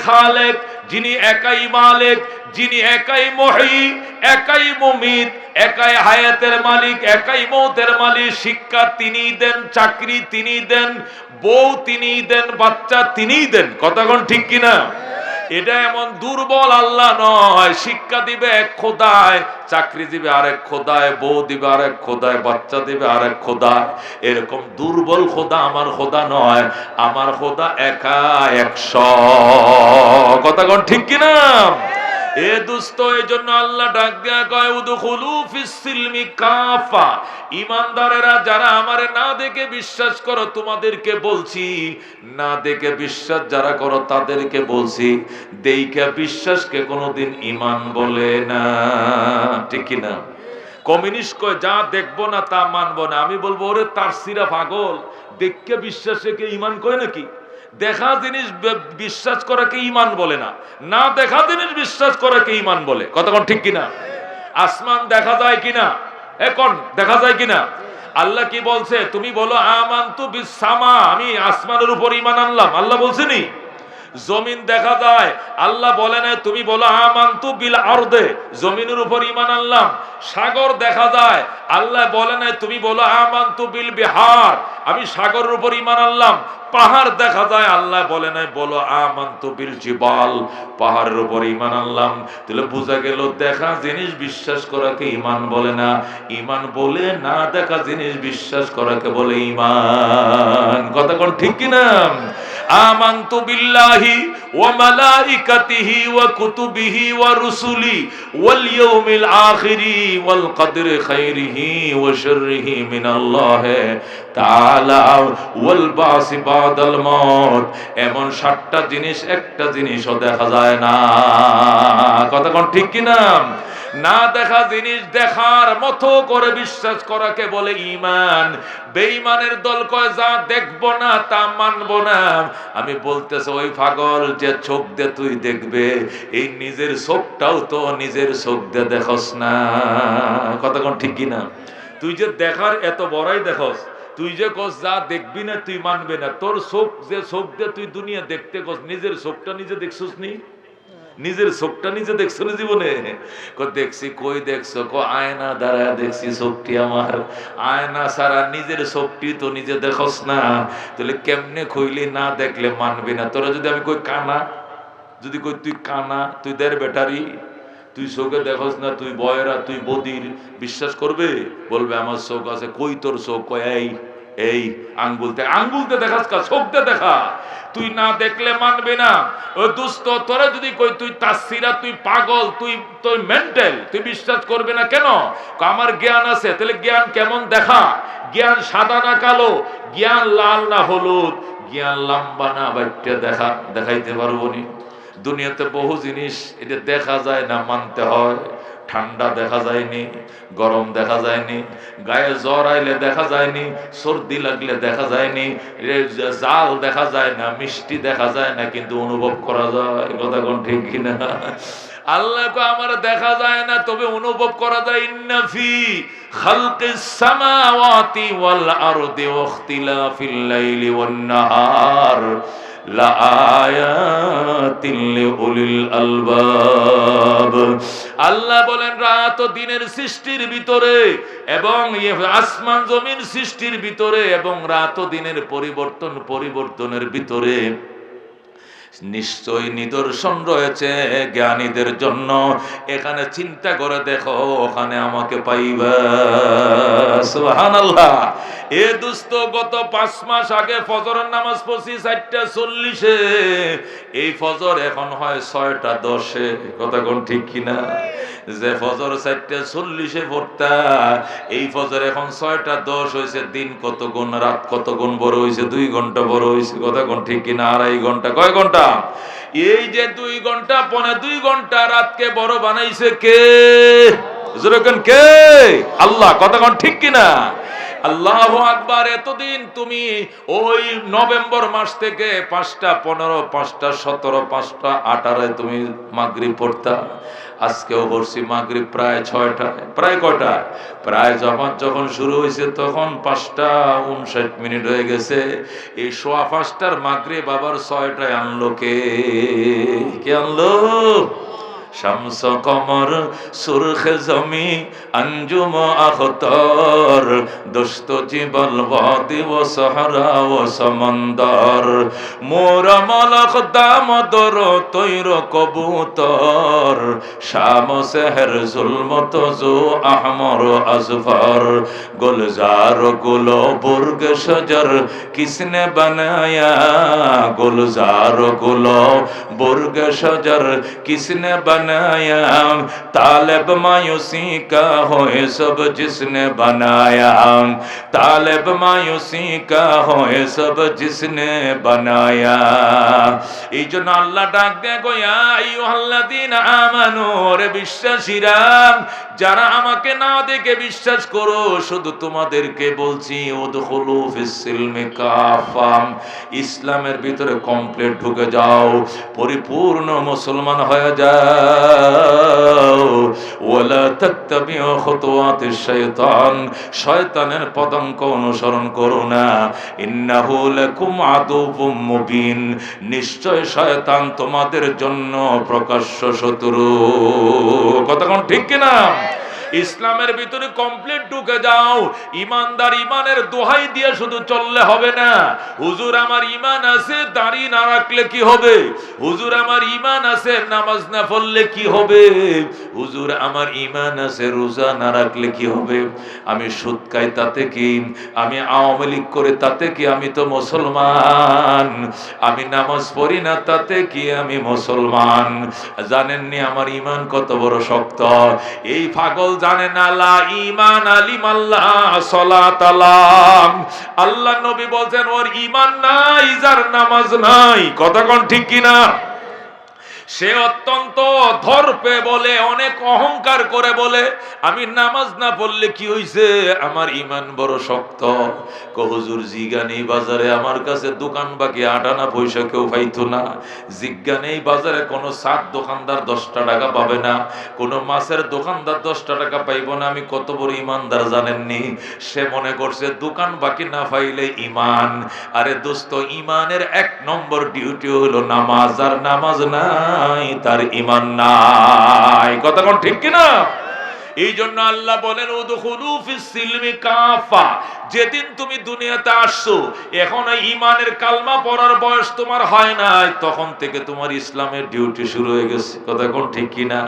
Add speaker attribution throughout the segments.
Speaker 1: খালেক, যিনি একাই মালিক, যিনি একাই মুহয়ী, একাই মুমিত, একাই হায়াতের মালিক, একাই মৌতের মালিক। শিক্ষা তিনিই দেন, চাকরি তিনিই দেন, বউ তিনিই দেন, বাচ্চা তিনিই দেন। কথাগণ ঠিক কিনা? এটা এমন দুর্বল আল্লাহ নয়। শিক্ষা দিবে এক খোদায়, চাকরি দিবে আরেক খোদায়, বউ দিবে আরেক খোদায়, বাচ্চা দিবে আরেক খোদায়। এরকম দুর্বল খোদা আমার খোদা নয়। আমার খোদা একা, 100। কথাগণ ঠিক কিনা? এ দুস্ত, এই জন্য আল্লাহ ডাক দিয়া কয় উদখুলু ফিস সিলমি কাফা। ঈমানদারেরা যারা আমারে না দেখে বিশ্বাস করো তোমাদেরকে বলছি, না দেখে বিশ্বাস যারা করো তাদেরকে বলছি। দেইখা বিশ্বাসকে কোনোদিন ঈমান বলে না। ঠিক কি না? কমিউনিস্ট কয় যা দেখবো না তা মানবো না। আমি বলবো ওরে তার সিরা পাগল, দেখে বিশ্বাসকে ঈমান কয় নাকি? দেখা জিনিস বিশ্বাস করাকে ঈমান বলে না, না দেখা জিনিস বিশ্বাস করাকে ঈমান বলে। কতক্ষণ ঠিক কিনা? আসমান দেখা যায় কিনা? এখন দেখা যায় কিনা? আল্লাহ কি বলছে? তুমি বলো আমানতু বিস সামা, আমি আসমানের উপর ঈমান আনলাম। আল্লাহ বলছেনি। জমিন দেখা যায়, আল্লাহ বলে না তুমি বলো আমানতু বিল আরদে, জমিনের উপর ঈমান আনলাম। সাগর দেখা যায়, আল্লাহ বলে না তুমি বলো আমানতু বিল বিহার, আমি সাগরের উপর ঈমান আনলাম। পাহাড় দেখা যায়, আল্লাহ বলে নাই বলো আমানতু বিল জিবাল, পাহাড়ের উপর ঈমান আনলাম। তাহলে বোঝা গেল দেখা জিনিস বিশ্বাস করাকে ঈমান বলে না। ঈমান বলে না দেখা জিনিস বিশ্বাস করাকে বলে ঈমান। কথা কোন ঠিক কি না? আমানতু বিল্লাহি ওয়া মালাইকাতিহি ওয়া কুতুবিহি ওয়া রুসুলি ওয়াল ইয়াউমিল আখিরি ওয়াল কদরি খাইরিহি ওয়া শাররিহি মিনাল্লাহি তাআলা ওয়াল বাসি বাদাল মাউত। এমন 7টা জিনিস একটা জিনিসও দেখা যায় না। কথা কোন ঠিক কি না? না দেখা জিনিস দেখার মতো করে বিশ্বাস করাকে বলে ঈমান। বেঈমানের দল কয় যা দেখবো না তা মানবো না। আমি বলতেছি ওই পাগল যে চোখ দিয়ে তুই দেখবে, এই নিজের চোখটাও তো নিজের চোখ দিয়ে দেখস না। কতক্ষণ ঠিক কিনা? তুই যে দেখার এত বড়াই দেখস, তুই যে কস যা দেখবি না তুই মানবে না, তোর চোখ যে চোখ দিয়ে তুই দুনিয়া দেখতে কস, নিজের চোখটা নিজে দেখছিস নি? নিজের চোখটা নিজে দেখছো না জীবনে? দেখছি। কই দেখছো? আয়না দ্বারা দেখছি চোখটি আমার। আয়না ছাড়া নিজের চোখটি তো নিজে দেখস না। তাহলে কেমনে কইলি না দেখলে মানবি না? তোরা যদি আমি কই কানা, যদি কই তুই কানা, তুই দের ব্যাটারি, তুই চোখে দেখস না, তুই বয়রা, তুই বদির, বিশ্বাস করবে? বলবে আমার চোখ আছে। কই তোর চোখ? কয় এই আঙ্গুলতে। আঙ্গুলতে দেখাস কা? চোখতে দেখা। তুই না দেখলে মানবে না। ও দুষ্ট, তোরা যদি কই তুই তাসসিরা, তুই পাগল, তুই মেন্টাল, তুই বিশ্বাস করবে না কেন? আমার জ্ঞান আছে। তাহলে জ্ঞান কেমন দেখা? জ্ঞান সাদা না কালো? জ্ঞান লাল না হলুদ? জ্ঞান লম্বা না বাইটে দেখাইতে পারবো নি? দুনিয়াতে বহু জিনিস এটা দেখা যায় না, মানতে হয়। ঠান্ডা দেখা যায়নি, গরম দেখা যায়নি, গায়ে জ্বর আইলে দেখা যায়নি, সর্দি লাগলে দেখা যায়নি, জাল দেখা যায় না, মিষ্টি দেখা যায় না, কিন্তু অনুভব করা যায়। কথা কোন ঠিক কিনা? আল্লাহকে আমার দেখা যায় না, তবে অনুভব করা যায়। ইন্না ফি খালকিস সামাওয়াতি ওয়াল আরদি ওয়া ইখতিলাফিল লাইলি ওয়ান নাহার লা আয়াতিন লিউলিল আলবাব। আল্লাহ বলেন রাত ও দিনের সৃষ্টির ভিতরে এবং আসমান জমিন সৃষ্টির ভিতরে এবং রাত ও দিনের পরিবর্তনের ভিতরে নিশ্চয় নিদর্শন রয়েছে জ্ঞানীদের জন্য। এখানে চিন্তা করে দেখো, ওখানে আমাকে পাইবা। সুবহানাল্লাহ। এ দোস্ত, গত 5 মাস আগে ফজরের নামাজ পড়ছি 4:40-এ। এই ফজর এখন হয় 6:10-এ। কথা কোন ঠিক কিনা? যে ফজর 4:40-এ পড়তা, এই ফজর এখন 6:10 হয়েছে। দিন কত গুণ, রাত কত গুণ বড় হয়েছে? 2 ঘন্টা বড় হয়েছে। কথা কোন ঠিক কিনা? 2.5 ঘন্টা। কয় ঘন্টা? এই যে 2 ঘন্টা, 2.5 ঘন্টা রাতকে বড় বানাইছে কে? যেরকম কে? আল্লাহ। কথা কোন ঠিক কিনা? আল্লাহু আকবার। এতদিন তুমি ওই নভেম্বর মাস থেকে 5টা 15, 5টা 17, 5টা 18 তুমি মাগরিব পড়তা। আজকেও পড়ছি মাগরিব প্রায় 6টায়। প্রায় কয়টা? প্রায় জামাত যখন শুরু হয়েছে তখন 5টা 59 হয়ে গেছে। এই সোয়া 5টার মাগরিব আবার 6টায় আনলো কে? কে আনলো? শামস কমর সুরখে জমি अंजुम अख्तर दोस्त जीवल वादी व सहरा व समंदर मोरा मलक दामदर तैर कबूतर शाम शहर जुल्मत जो अहमर अजफर गुलजार गुलो बुर्ग शजर किसने बनाया गुलजार गुलो बुर्ग शजर किसने बनाया तालिब मायूसी का हो सब जिसने बनाया तालिब मायूसी का हो सब जिसने बनाया। এই জন্য আল্লাহ ডাক দেয় গো ইয়া আইয়ুহাল্লাযীনা আমানু, রে বিশ্বাসীরা যারা আমাকে না দেখে বিশ্বাস করো, শুধু তোমাদেরকে বলছি উদখুলু ফিস সিলমি কাফা, ইসলামের ভিতরে কমপ্লিট ঢুকে যাও, পরিপূর্ণ মুসলমান হয়ে যাও। ওয়ালা তাত্তাবিউ খুতুওয়াতিশ শাইতান, শয়তানের পদাঙ্ক অনুসরণ করো না। ইন্নাহু লাকুম আদুউম মুবিন, নিশ্চয় শয়তান তোমাদের জন্য প্রকাশ্য শত্রু। কথা কোন ঠিক কিনা? ইসলামের ভিতরে কমপ্লিট ঢুকে যাও। ইমানদার ইমানের দোহাই দিয়ে শুধু চললে হবে না। হুজুর আমার ইমান আছে, দাড়ি না রাখলে কি হবে? হুজুর আমার ইমান আছে, নামাজ না পড়লে কি হবে? হুজুর আমার ইমান আছে, রোজা না রাখলে কি হবে? আমি সুদ খাই তাতে কি? আমি আওয়ামী লীগ করে তাতে কি? আমি তো মুসলমান। আমি নামাজ পড়ি না তাতে কি? আমি মুসলমান। জানেননি আমার ইমান কত বড় শক্ত? এই পাগল জানে না লা ঈমান আলিমাল্লাহ সালাত আলাম। আল্লাহ নবী বলেন ওর ঈমান নাই যার নামাজ নাই। কথা কোন ঠিক কিনা? সে অত্যন্ত ধর্পে বলে, অনেক অহংকার করে বলে আমি নামাজ না পড়লে কি হইছে, আমার ঈমান বড় শক্ত। হুজুর জিজ্ঞানি বাজারে আমার কাছে দোকান বাকি 8 আনা পয়সা কেউ পাইতো না। জিজ্ঞানি বাজারে কোনো সাত দোকানদার 10টা টাকা পাবে না, কোনো মাছের দোকানদার 10টা টাকা পাইব না। আমি কত বড় ইমানদার জানেননি? সে মনে করছে দোকান বাকি না পাইলে ঈমান। আরে দোস্ত, ঈমানের 1 নম্বর ডিউটি হলো নামাজ। আর নামাজ নাই তার ঈমান নাই। কথা কোন ঠিক কিনা? এই জন্য আল্লাহ বলেন উদখুলু ফিস সিলমি কাফা। যেদিন তুমি দুনিয়াতে আসছো, এখন ঈমানের কালমা পড়ার বয়স তোমার হয় নাই, তখন থেকে তোমার ইসলামের ডিউটি শুরু হয়ে গেছে। কথা কোন ঠিক কিনা?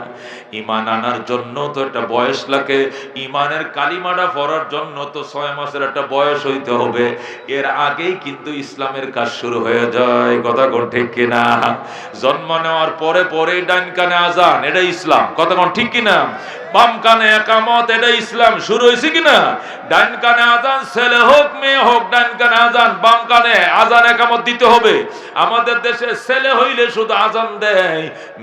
Speaker 1: ঈমান আনার জন্য তো একটা বয়স লাগে, ঈমানের কালিমাটা পড়ার জন্য তো 6 মাসের একটা বয়স হইতে হবে। এর আগেই কিন্তু ইসলামের কাজ শুরু হয়ে যায়। কথা কোন ঠিক কিনা? জন্ম নেওয়ার পরে পরেই ডান কানে আজান, এটা ইসলাম। কথা কোন ঠিক কিনা? বাম কানে একামত, এটা ইসলাম শুরু হয়েছে কিনা? ডান কানে আজান, ছেলে হোক মেয়ে হোক, ডান কানে আজান, বাম কানে আজান একামত দিতে হবে। আমাদের দেশে ছেলে হইলে শুধু আজান দেয়,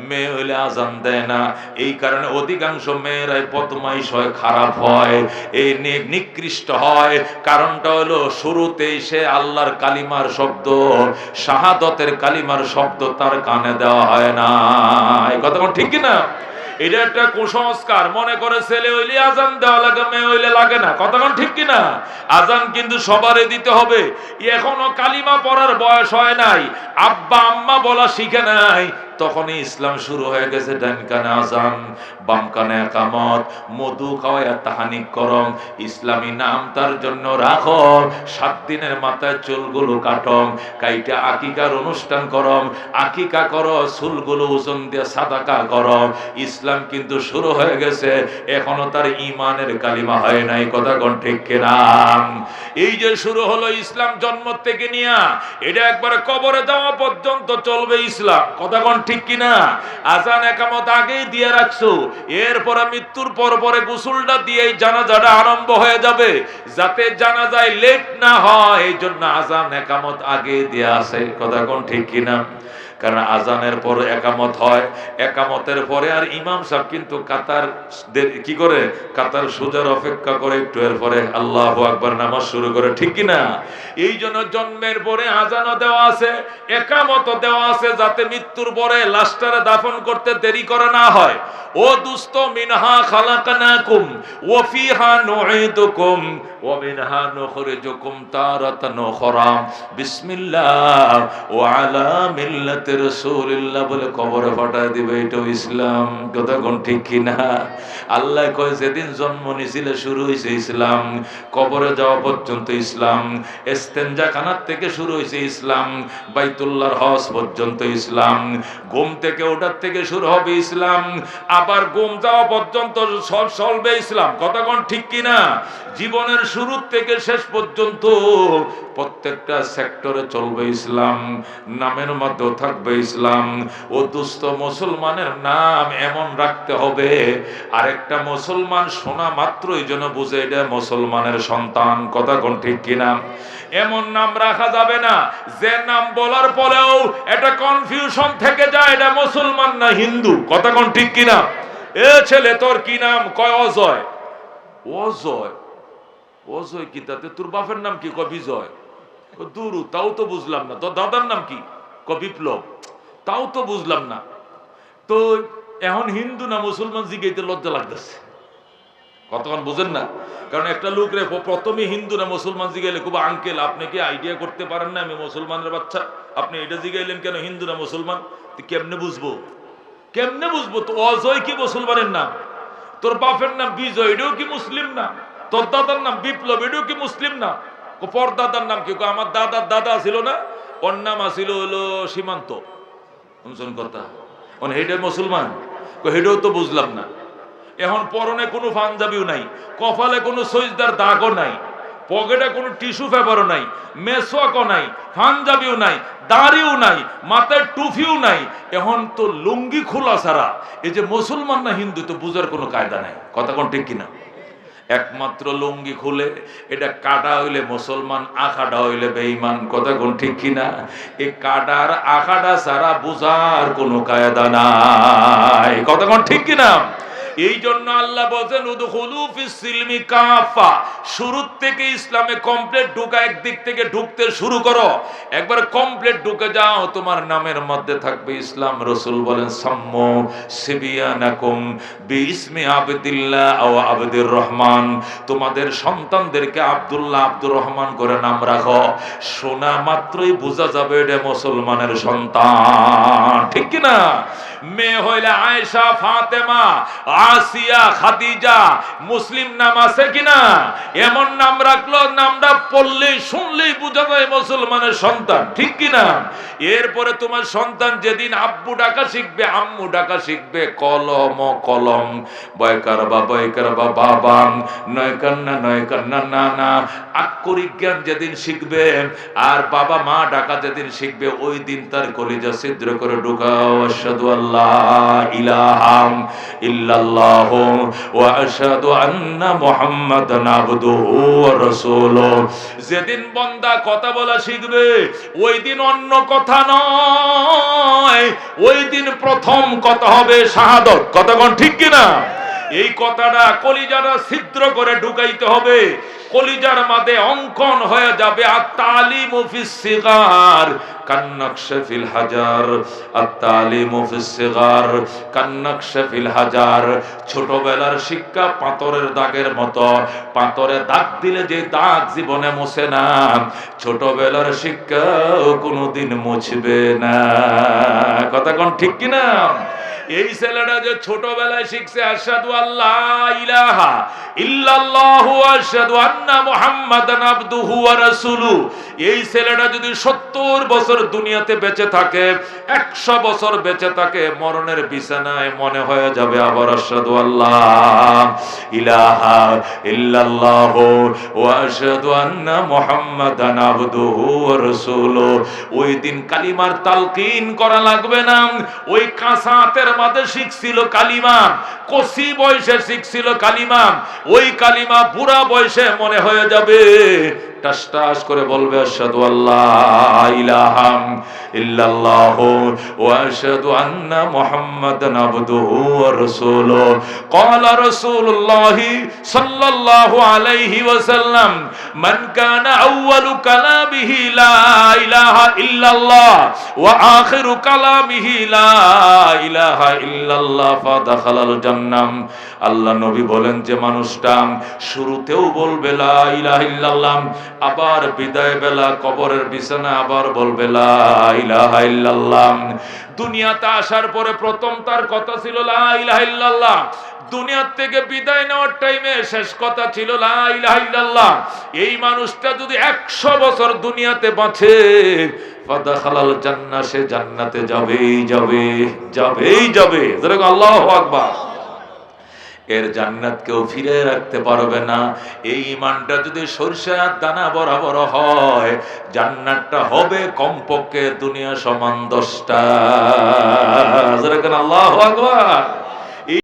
Speaker 1: মেয়ে হইলে আজান দেয় না। এই কারণে অধিকাংশ মেয়েরাই বদমাইশ হয়, খারাপ হয়, এই নিকৃষ্ট হয়। কারণটা হলো শুরুতেই সে আল্লাহর কালিমার শব্দ, শাহাদতের কালিমার শব্দ তার কানে দেওয়া হয় না। এই কথা কোন ঠিক কিনা? এটা একটা কুসংস্কার। মনে করে ছেলে হইলে আজান দেওয়া লাগে, মেয়ে হইলে লাগে না। কথা কোন ঠিক কিনা? আজান কিন্তু সবারই দিতে হবে। এখনো কালিমা পড়ার বয়স হয় নাই, আব্বা আম্মা বলা শিখে নাই, তখনই ইসলাম শুরু হয়ে গেছে। ডান কানে আজান, বাম কানে একামত, মধু খাওয়ায়া তাহানিক করম, ইসলামী নাম তার জন্য রাখো, 7 দিনের মাথায় চুলগুলো কাটম, কাইটা আকিকার অনুষ্ঠান করম, আকিকা করো, চুলগুলো ওজন দিয়ে সাদাকা করো। ইসলাম কিন্তু শুরু হয়ে গেছে, এখনো তার ঈমানের কালিমা হয় নাই। কথা কোন ঠিক কিনা? এই যে শুরু হলো ইসলাম জন্ম থেকে নিয়া, এটা একবারে কবরে যাওয়া পর্যন্ত চলবে ইসলাম। কথা কোন ঠিক কিনা? আজান একামত আগেই দিয়ে রাখছো, এরপরে মৃত্যুর পরে গোসলটা দিয়ে জানাজাটা আরম্ভ হয়ে যাবে, যাতে জানাজায় লেট না হয়। এই জন্য আজান একামত আগে দিয়ে আসে। কথা কোন ঠিক কিনা? কারণ আজানের পর একামত হয়, একামতের পরে আর ইমাম সাহেব কিন্তু কাতার কি করে, কাতার সোজার অপেক্ষা করে, একটু এর পরে আল্লাহু আকবার নামাজ শুরু করে, ঠিক কি না? এই জন্য জন্মের পরে আজানও দেওয়া আছে, একামতও দেওয়া আছে, যাতে মৃত্যুর পরে লাশটারে দাফন করতে দেরি করে না হয়। ও দুস্ত, মিনহা খালাকনাকুম ওয়া ফিহা নুঈদুকুম ওয়া মিনহা নুখরিজুকুম তারাতান উখরা, বিসমিল্লাহ ওয়া আলা মিল্লাতি রাসূলিল্লাহ বলে কবরে পাঠায় দিবে। এটাও ইসলাম। কথা কোন ঠিক কি না? আল্লাহ কয় যেদিন জন্ম নিছিলে শুরু হইছে ইসলাম, কবরে যাওয়া পর্যন্ত ইসলাম, ইস্তেনজা খানার থেকে শুরু হইছে ইসলাম, বাইতুল্লাহর হজ পর্যন্ত ইসলাম, ঘুম থেকে ওঠার থেকে শুরু হবে ইসলাম, আবার ঘুম যাওয়া পর্যন্ত সব চলবে ইসলাম। কথা কোন ঠিক কি না? জীবনের শুরু থেকে শেষ পর্যন্ত প্রত্যেকটা সেক্টরে চলবে ইসলাম, নামের মধ্যেও থাকবে ইসলাম। ও দুস্থ, মুসলমানের নাম এমন রাখতে হবে আরেকটা মুসলমান শোনা মাত্রই যেন বুঝে এটা মুসলমানের সন্তান। কথা কোন ঠিক কিনা? এমন নাম রাখা যাবে না যে নাম বলার পরেও এটা কনফিউশন থেকে যায় এটা মুসলমান না হিন্দু। কথা কোন ঠিক কিনা? এ ছেলে, তোর কি নাম? কয় অজয়। অজয়? অজয় কি? তাতে তোর বাপের নাম কি? কয় বিজয়। দুরু, তাও তো বুঝলাম না। তোর দাদার নাম কি? কয় বিপ্লব। তাও তো বুঝলাম না। তো এখন হিন্দু না মুসলমান জিগাইতে লজ্জা লাগতেছে। কতক্ষণ বুঝেন না? কারণ একটা লোক রে প্রথমে হিন্দু না মুসলমান জিগাইলে খুব, আঙ্কেল আপনি কি আইডিয়া করতে পারেন না আমি মুসলমানের বাচ্চা, আপনি এটা জিগাইলেন কেন হিন্দু না মুসলমান? কেমনে বুঝবো? কেমনে বুঝবো? তো অজয় কি মুসলমানের নাম? তোর বাপের নাম বিজয়, এটাও কি মুসলিম না? তোর দাদার নাম বিপ্লব, এটাও কি মুসলিম না? পর দাদার নাম কি? আমার দাদার দাদা ছিল না, ওর নাম আসিল হলো সীমান্ত। কথা হেডে মুসলমান, হেডেও তো বুঝলাম না। এখন পরনে কোনো পাঞ্জাবিও নাই, কপালে কোনো সজদার দাগও নাই, পকেটে কোনো টিস্যু পেপারও নাই, মেসওয়াকও নাই, পাঞ্জাবিও নাই, দাড়িও নাই, মাথায় টুপিও নাই। এখন তো লুঙ্গি খোলা ছাড়া এই যে মুসলমান না হিন্দু তো বুঝার কোনো কায়দা নাই। কথা কোন ঠিক কিনা? একমাত্র লুঙ্গি খুলে এটা কাটা হইলে মুসলমান, আখাটা হইলে বেঈমান। কথা কোন ঠিক কিনা? এই কাটার আখাটা ছাড়া বুঝার কোনো কায়দা নাই। কথা কোন ঠিক কিনা? এই জন্য আল্লাহ বলেন উদখুলু ফিস সিলমি কাফা, শুরু থেকে ইসলামে কমপ্লিট ঢুকা, একদিক থেকে ঢুকতে শুরু করো, একবার কমপ্লিট ঢুকে যাও, তোমার নামের মধ্যে থাকবে ইসলাম। রাসূল বলেন সাম্মু সিবিয়ানাকুম বিইসমি আবদিল্লাহ আও আবদির রহমান, তোমাদের সন্তানদেরকে আব্দুল্লাহ, আব্দুর রহমান করে নাম রাখো। শোনা মাত্রই বোঝা যাবে এটা মুসলমানের সন্তান। ঠিক কি না? মেয়ে হইলে আয়েশা, ফাতেমা, আসিয়া, খাদিজা, মুসলিম নাম আছে কিনা? এমন নাম রাখলো, নামটা পড়লেই শুনলেই বোঝা যায় মুসলমানের সন্তান। ঠিক কিনা? এরপরে তোমার সন্তান যেদিন আব্বু ডাকা শিখবে, আম্মু ডাকা শিখবে, কলম ও কলম, বয়কার বা বাবা, নয়কান্না নানা, আক্ষরিক জ্ঞান যেদিন শিখবে আর বাবা মা ডাকা যেদিন শিখবে, ওই দিন তার কলিজা ছিদ্র করে ঢুকাও আশহাদু আল্লাহ ইলাহা ইল্লাল্লাহু ওয়া আশহাদু আন্না মুহাম্মাদান আবদুহু ওয়া রাসূলুহু। যেদিন বান্দা কথা বলা শিখবে ওই দিন অন্য কথা নয়, ওই দিন প্রথম কথা হবে শাহাদাত। কথা কোন ঠিক কিনা? এই কথাটা কলিজাটা ছিদ্র করে ঢুকাইতে হবে, কলিজার মাঝে অঙ্কন হয়ে যাবে। আত-তালিমু ফিস সিগার কান্নাকশা ফিল হাজার, আত-তালিমু ফিস সিগার কান্নাকশা ফিল হাজার। ছোটবেলার শিক্ষা পাথরের দাগের মতো, পাথরে দাগ দিলে যে দাগ জীবনে মুছে না, ছোটবেলার শিক্ষা কোনোদিন মুছবে না। কথা কোন ঠিক কিনা? এই ছেলেটা যে ছোটবেলায় শিখছে আশহাদু আল্লাহ ইলাহা ইল্লাল্লাহু ওয়া আশহাদু আন্না মুহাম্মাদান আবদুহু ওয়া রাসূলুহু, এই ছেলেটা যদি 70 বছর দুনিয়াতে বেঁচে থাকে, 100 বছর বেঁচে থাকে, মরণের বিছানায় মনে হয়ে যাবে আবার আশহাদু আল্লাহ ইলাহা ইল্লাল্লাহু ওয়া আশহাদু আন্না মুহাম্মাদান আবদুহু ওয়া রাসূলুহু। ওই দিন কালিমার তালকিন করা লাগবে না। ওই কাসাতের মাঝে শিখছিল কালিমা, কচি বয়সে শিখছিল কালিমা, ওই কালিমা বুড়া বয়সে মনে হয়ে যাবে, টাস টাস করে বলবে আশহাদু আল্লাহ ইলাহা ইল্লাল্লাহ ওয়া আশহাদু আন্না মুহাম্মাদান আবদুহু ওয়া রাসূলুহু ক্বালা রাসূলুল্লাহ সাল্লাল্লাহু আলাইহি ওয়াসাল্লাম মান কানা আউয়ালু কালামিহি লা ইলাহা ইল্লাল্লাহ ওয়া আখিরু কালামিহি লা ইলাহা ইল্লাল্লাহ ফাদাখালাল জান্নাহ। আল্লাহ নবী বলেন যে মানুষটা শুরুতেও বলবে লা ইলাহা ইল্লাল্লাহ, আবার বিদায় বেলা কবরের বিছানা আবার বলবে লা ইলাহা ইল্লাল্লাহ। দুনিয়াতে আসার পরে প্রথম তার কথা ছিল লা ইলাহা ইল্লাল্লাহ, দুনিয়া থেকে বিদায় নেওয়ার টাইমে শেষ কথা ছিল লা ইলাহা ইল্লাল্লাহ। এই মানুষটা যদি 100 বছর দুনিয়াতে বাঁচে ফাদাখালাল জান্নাহ, সে জান্নাতে যাবেই যাবে যাবেই যাবে। যেরকম আল্লাহু আকবার। এর জান্নাত কেউ ফিরে রাখতে পারবে না। এই ঈমানটা যদি সরষের দানা বরাবর হয়, জান্নাতটা হবে কমপক্ষে দুনিয়া সমান 10টা। যেরকম আল্লাহু আকবার।